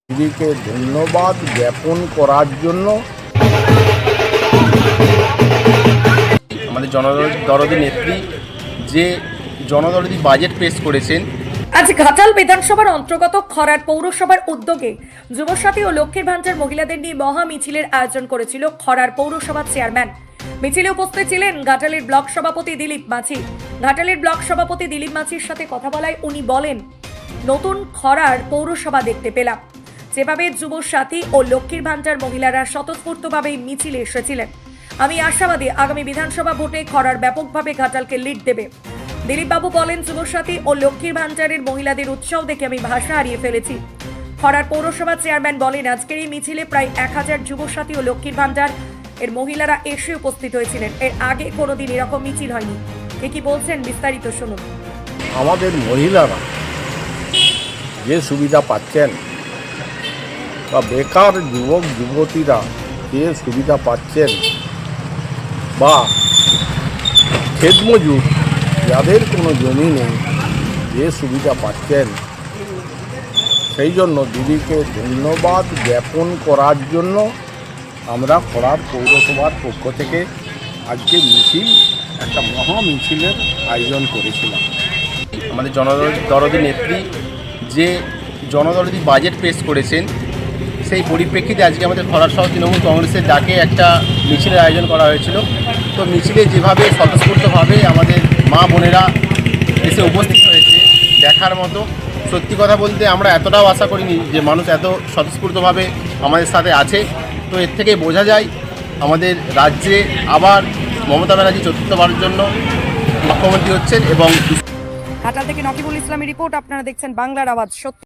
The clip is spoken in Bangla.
দিদিকে ধন্যবাদ জ্ঞাপন করার জন্য আমাদের জনদরদী নেত্রী যে জনদরদী বাজেট পেশ করেছেন। আজ ঘাটাল বিধানসভার অন্তর্গত খরার পৌরসভার উদ্যোগে যুবসাথী ও লক্ষ্মীর ভান্ডার মহিলাদের নিয়ে মহা মিছিলের আয়োজন করেছিল খরার পৌরসভার চেয়ারম্যান। মিছিলে উপস্থিত ছিলেন ঘাটালের ব্লক সভাপতি দিলীপ মাঝি। ঘাটালের ব্লক সভাপতি দিলীপ মাঝির সাথে কথা বলায় উনি বলেন, নতুন খরার পৌরসভা দেখতে পেলাম, যেভাবে যুবসাথী ও লক্ষ্মীর ভান্ডার মহিলারা স্বতঃস্ফূর্তভাবে মিছিলে এসেছিলেন। আমি আশাবাদী আগামী বিধানসভা ভোটে খরার ব্যাপকভাবে ঘাটালকে লিড দেবে। দিলীপবাবু বলেন, যুবসাথী ও লক্ষ্মীর ভান্ডারের মহিলাদের উৎসাহ দেখে আমি ভাষা হারিয়ে ফেলেছি। খরার পৌরসভা চেয়ারম্যান বলেন, আজকের এই মিছিলে প্রায় 1000 যুবসাথী ও লক্ষ্মীর ভান্ডার এর মহিলারা এসে উপস্থিত হয়েছিলেন। এর আগে কোনোদিন এরকম মিছিল হয়নি। কি বলছেন বিস্তারিত শুনুন। আমাদের মহিলারা যে সুবিধা পাচ্ছেন বা বেকার যুবক যুবতীরা যে সুবিধা পাচ্ছেন বা ক্ষেতমজুর যাদের কোনো জমি নেই যে সুবিধা পাচ্ছেন, সেই জন্য দিদিকে ধন্যবাদ জ্ঞাপন করার জন্য আমরা খরার পৌরসভার পক্ষ থেকে আজকে একটা মহা মিছিলের আয়োজন করেছিলাম। আমাদের জনদরদী নেত্রী যে জনদরদী বাজেট পেশ করেছেন, সেই পরিপ্রেক্ষিতে আজকে আমাদের খরার শহর তৃণমূল কংগ্রেসের ডাকে একটা মিছিলের আয়োজন করা হয়েছিল। তো মিছিলে যেভাবে স্বতঃস্ফূর্তভাবে আমাদের মা বোনেরা এসে উপস্থিত হয়েছে দেখার মতো। সত্যি কথা বলতে আমরা এতটাও আশা করিনি যে মানুষ এত স্বতঃস্ফূর্তভাবে আমাদের সাথে আছে। তো এর থেকে বোঝা যায় আমাদের রাজ্যে আবার মমতা ব্যানার্জি চতুর্থবারের জন্য মুখ্যমন্ত্রী হচ্ছেন। এবং ঘাটাল থেকে নকিবুল ইসলামের রিপোর্ট, আপনারা দেখছেন বাংলার আওয়াজ। সত্য।